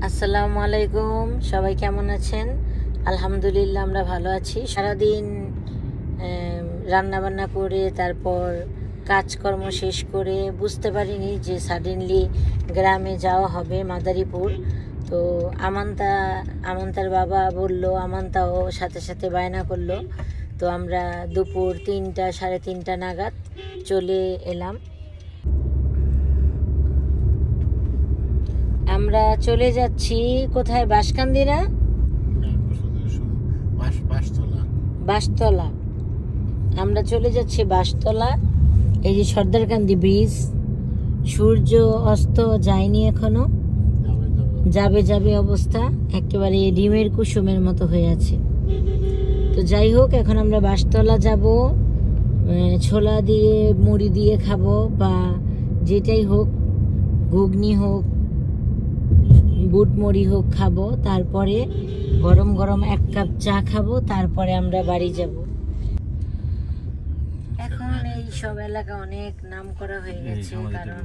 আসসালামু আলাইকুম, সবাই কেমন আছেন? আলহামদুলিল্লাহ আমরা ভালো আছি। সারাদিন রান্না বান্না করে তারপর কাজকর্ম শেষ করে বুঝতে পারিনি যে সাডেনলি গ্রামে যাওয়া হবে মাদারীপুর। তো আমান্তার বাবা বলল, আমান্তাও সাথে সাথে বায়না করলো। তো আমরা দুপুর 3টা সাড়ে 3টা নাগাদ চলে এলাম। আমরা চলে যাচ্ছি কোথায়? বাঁশকান্দিনা, বাঁশতলা। আমরা চলে যাচ্ছি বাঁশতলা। এই যে সর্দারকান্দি ব্রিজ, সূর্য অস্ত যায়নি এখনো, যাবে যাবে অবস্থা, একেবারে ডিমের কুসুমের মতো হয়ে আছে। তো যাই হোক, এখন আমরা বাঁশতলা যাব। ছোলা দিয়ে মুড়ি দিয়ে খাবো বা যেটাই হোক, ঘুগনি হোক বুট মুড়ি হোক খাবো। তারপরে গরম গরম 1 কাপ চা খাবো, তারপরে আমরা বাড়ি যাব। এখন এই সব এলাকা অনেক নাম করা হয়ে গেছে, কারণ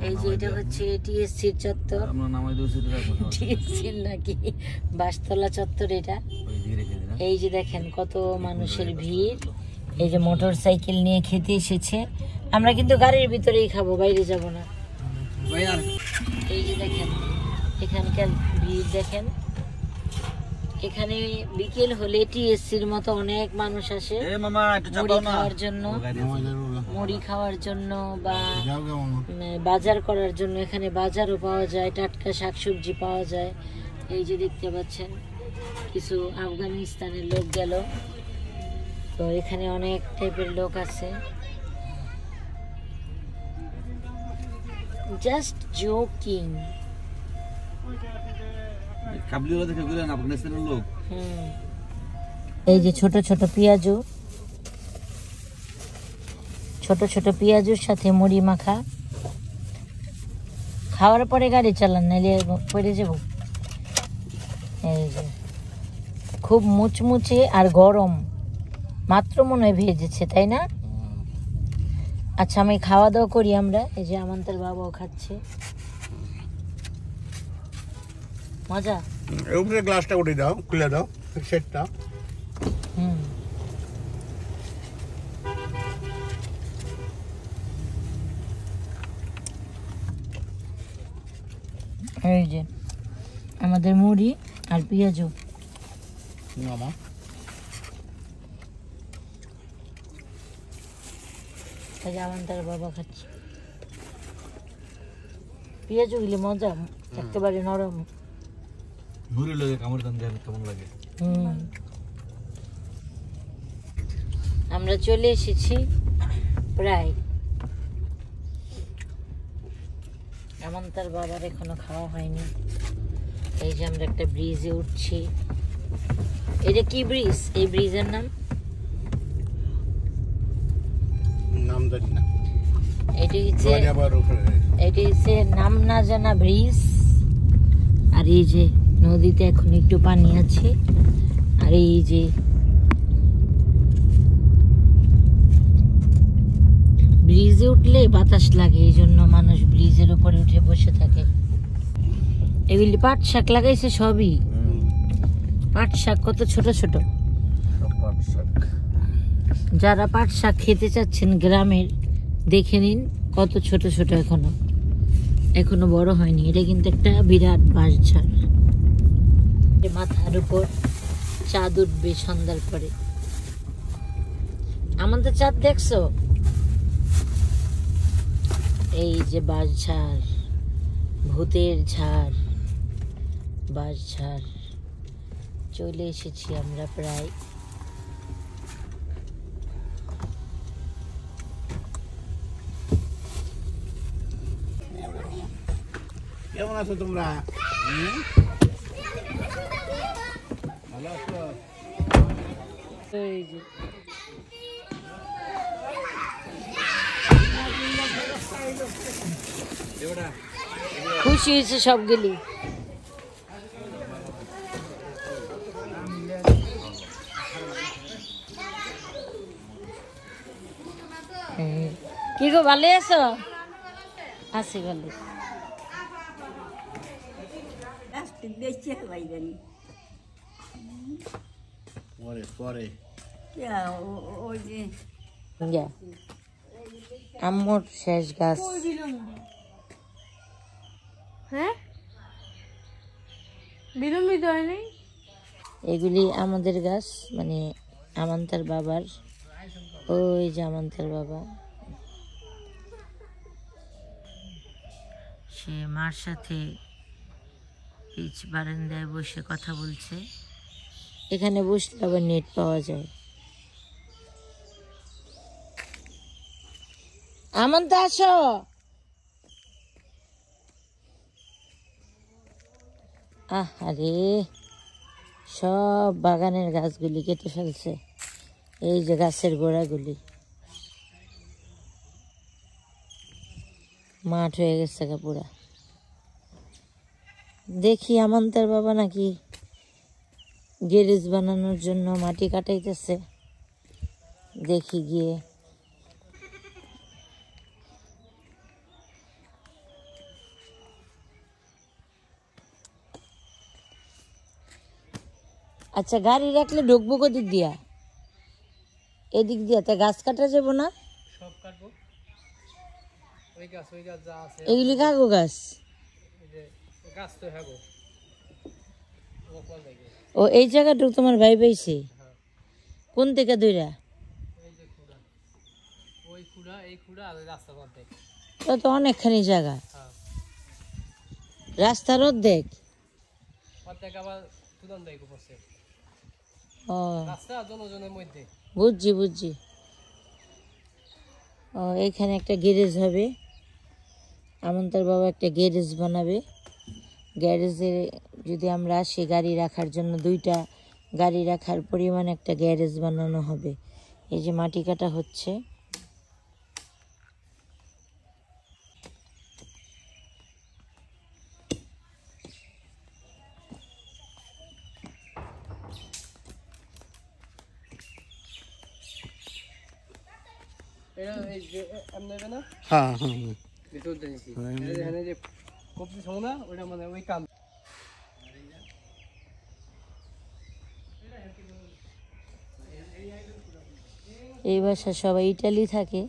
এই যে এটা হচ্ছে টিএসসির চত্বর। টিএসসির নাকি বাঁশতলা চত্বর এটা। এই যে দেখেন কত মানুষের ভিড়। এই যে মোটর সাইকেল নিয়ে খেতে এসেছে। আমরা কিন্তু গাড়ির ভিতরেই খাবো, বাইরে যাব না। এই যে দেখেন এখানকার ভিড় দেখেন। এখানে বিকেল হলে টিএসসির মতো অনেক মানুষ আসে মুড়ি খাওয়ার জন্য বা বাজার করার জন্য। এখানে বাজারও পাওয়া যায়, টাটকা শাকসবজি পাওয়া যায়। এই যে দেখতে পাচ্ছেন কিছু আফগানিস্তানের লোক গেল। তো এখানে অনেক টাইপের লোক আছে। Just joking. এই যে ছোট ছোট পেঁয়াজু, ছোট ছোট পেঁয়াজুর সাথে মুড়ি মাখা। খাওয়ার পরে গাড়ি চালান, নাইলে পড়ে যাব। এই যে খুব মুচমুচে আর গরম, মাত্র মনে হয় ভেজেছে, তাই না? আচ্ছা, আমি খাওয়া দাওয়া করি আমরা। এই যে আমাদের বাবাও খাচ্ছে। মজা। উপরে গ্লাসটা উঠে দাও, খুলে দাও সেটটা। এই যে আমাদের মুড়ি আর পেঁয়াজু। মামা এই যে আমাদের বাবা খাচ্ছে। পেঁয়াজু গুলি মজা, একেবারে নরম। মুড়ি লাগে কামড় দান দেন কেমন লাগে। আমরা চলে এসেছি প্রায়। এমন তার বাবার এখনো খাওয়া হয়নি। এই যে আমরা একটা ব্রিজে উঠছি। এটা কি ব্রিজ? এই ব্রিজের নাম জানি না। এটি হচ্ছে নাম না জানা ব্রিজ। আর এই যে নদীতে এখন একটু পানি আছে। আর এই যে ব্রিজে উঠলে বাতাস লাগে, এই জন্য মানুষ ব্রিজের উপরে উঠে বসে থাকে। এগুলি পাট শাক লাগাইছে, সবই পাট শাক, কত ছোট ছোট। যারা পাট শাক খেতে চাচ্ছেন গ্রামের, দেখে নিন কত ছোট ছোট, এখনো বড় হয়নি। এটা কিন্তু একটা বিরাট বাঁশঝাড়। মাথার উপর চাঁদ উঠবে সন্ধ্যার পরে। আমাদের চাঁদ দেখছো? এই যে বাঁশঝাড়, ভূতের ঝাড়, বাঁশঝাড়। চলে এসেছি আমরা প্রায়। কেমন আছো তোমরা? ভালো আছো? এই যে খুশি হয়েছে সবগুলি। কি গো, ভালো আছো? আছি ভালো। বেঁচে পাইবেন পরে পরে ওই যে যা আম্মুর শেষ গাছ। হ্যাঁ বিলম্বিত হয় নাই। এগুলি আমাদের গাছ, মানে আমান্তার বাবার। ওই যে আমান্তার বাবা, সে মার সাথে পিচ বারান্দায় বসে কথা বলছে। এখানে বসলে আবার নেট পাওয়া যায়। আমন্তা আসো। আরে সব বাগানের গাছগুলি কেটে ফেলছে। এই যে গাছের গোড়াগুলি মাঠ হয়ে গেছে পুরা। দেখি আমান্তার বাবা নাকি গ্যারেজ বানানোর জন্য মাটি কাটাইতেছে, দেখি গিয়ে। আচ্ছা, গাড়ি রাখলে ঢুকবো কোদিক দিয়া? এদিক দিয়া? তা গাছ কাটা যাবো না? সব কাটবো। ওই গাছ যা আছে এগুলি কাগো গাছ? গাছ তো হ্যাঁ গো। ও এই জায়গাটুকু তোমার ভাই পাইছে? কোন থেকে দইরা? ওই খুঁড়া এই খুঁড়া আর রাস্তার অর্ধেক। তো অনেকখানি জায়গা। রাস্তার অর্ধেক? অর্ধেক আবার তুদন দেয় বসে। ও রাস্তা জনজনের মধ্যে। বুঝছি বুঝছি। ও এইখানে একটা গ্যারেজ হবে, আমান্তার বাবা একটা গ্যারেজ বানাবে। গ্যারেজে যদি আমরা আসি গাড়ি রাখার জন্য, 2টা গাড়ি রাখার পরিমাণ একটা গ্যারেজ বানানো হবে। এই যে মাটি কাটা হচ্ছে। এই যে এমনি না হ্যাঁ হ্যাঁ ভিতর দেখি এখানে যে কপি ছৌ না ওটা মানে ওই কাম। এই বাসা সবাই ইটালি থাকে।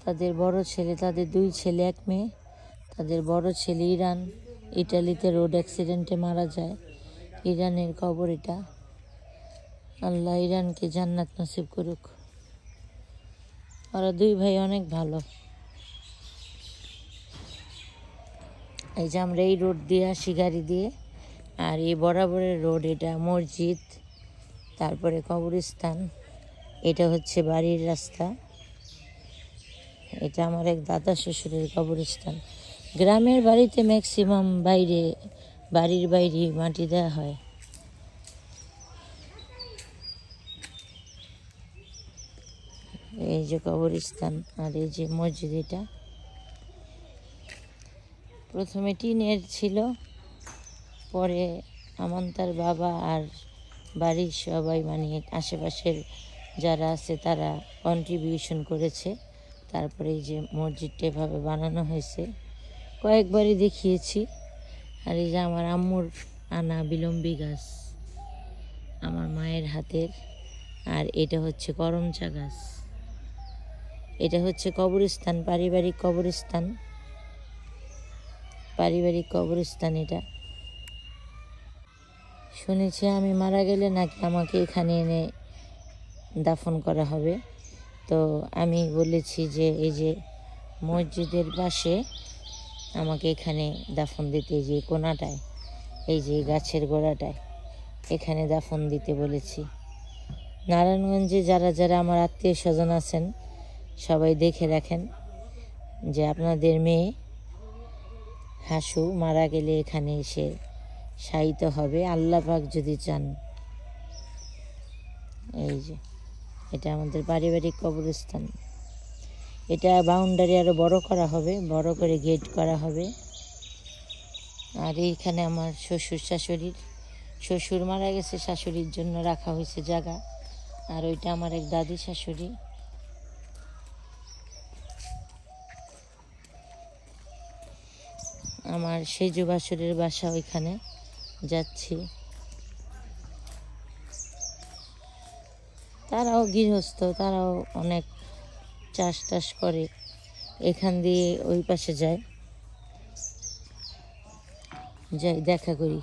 তাদের বড় ছেলে, তাদের 2 ছেলে 1 মেয়ে। তাদের বড় ছেলে ইরান, ইটালিতে রোড অ্যাক্সিডেন্টে মারা যায়। ইরানের কবর এটা। আল্লাহ ইরানকে জান্নাত নসিব করুক। ওরা 2 ভাই অনেক ভালো। এই যে আমরা এই রোড দিয়ে আসি গাড়ি দিয়ে, আর এই বরাবরের রোড, এটা মসজিদ, তারপরে কবরস্থান, এটা হচ্ছে বাড়ির রাস্তা। এটা আমার এক দাদা শ্বশুরের কবরস্থান। গ্রামের বাড়িতে ম্যাক্সিমাম বাড়ির বাইরে মাটি দেওয়া হয়। এই যে কবরস্থান, আর এই যে মসজিদ। এটা প্রথমে টিনের ছিল, পরে আমান্তার বাবা আর বাড়ির সবাই, মানে আশেপাশের যারা আছে তারা কন্ট্রিবিউশন করেছে। তারপরে এই যে মসজিদটা এভাবে বানানো হয়েছে। কয়েকবারই দেখিয়েছি। আর এই যে আমার আম্মুর আনা বিলম্বী গাছ, আমার মায়ের হাতের। আর এটা হচ্ছে করমচা গাছ। এটা হচ্ছে কবরস্থান, পারিবারিক কবরস্থান। এটা শুনেছি আমি মারা গেলে নাকি আমাকে এখানে এনে দাফন করা হবে। তো আমি বলেছি যে এই যে মসজিদের পাশে আমাকে এখানে দাফন দিতে, যে কোনাটায়, এই যে গাছের গোড়াটায়, এখানে দাফন দিতে বলেছি। নারায়ণগঞ্জে যারা যারা আমার আত্মীয় স্বজন আছেন সবাই দেখে রাখেন যে আপনাদের মেয়ে হাসু মারা গেলে এখানে এসে শায়িত হবে, আল্লাহ পাক যদি চান। এই যে এটা আমাদের পারিবারিক কবরস্থান। এটা বাউন্ডারি আরো বড় করা হবে, বড় করে গেট করা হবে। আর এইখানে আমার শ্বশুর মারা গেছে, শাশুড়ির জন্য রাখা হয়েছে জায়গা। আর ওইটা আমার এক দাদি শাশুড়ি। আমার সেজু বাসুরের বাসা, ওইখানে যাচ্ছি। তারাও গৃহস্থ, তারাও অনেক চাষ টাস করে, এখান দিয়ে ওই পাশে যায়, যাই দেখা করি।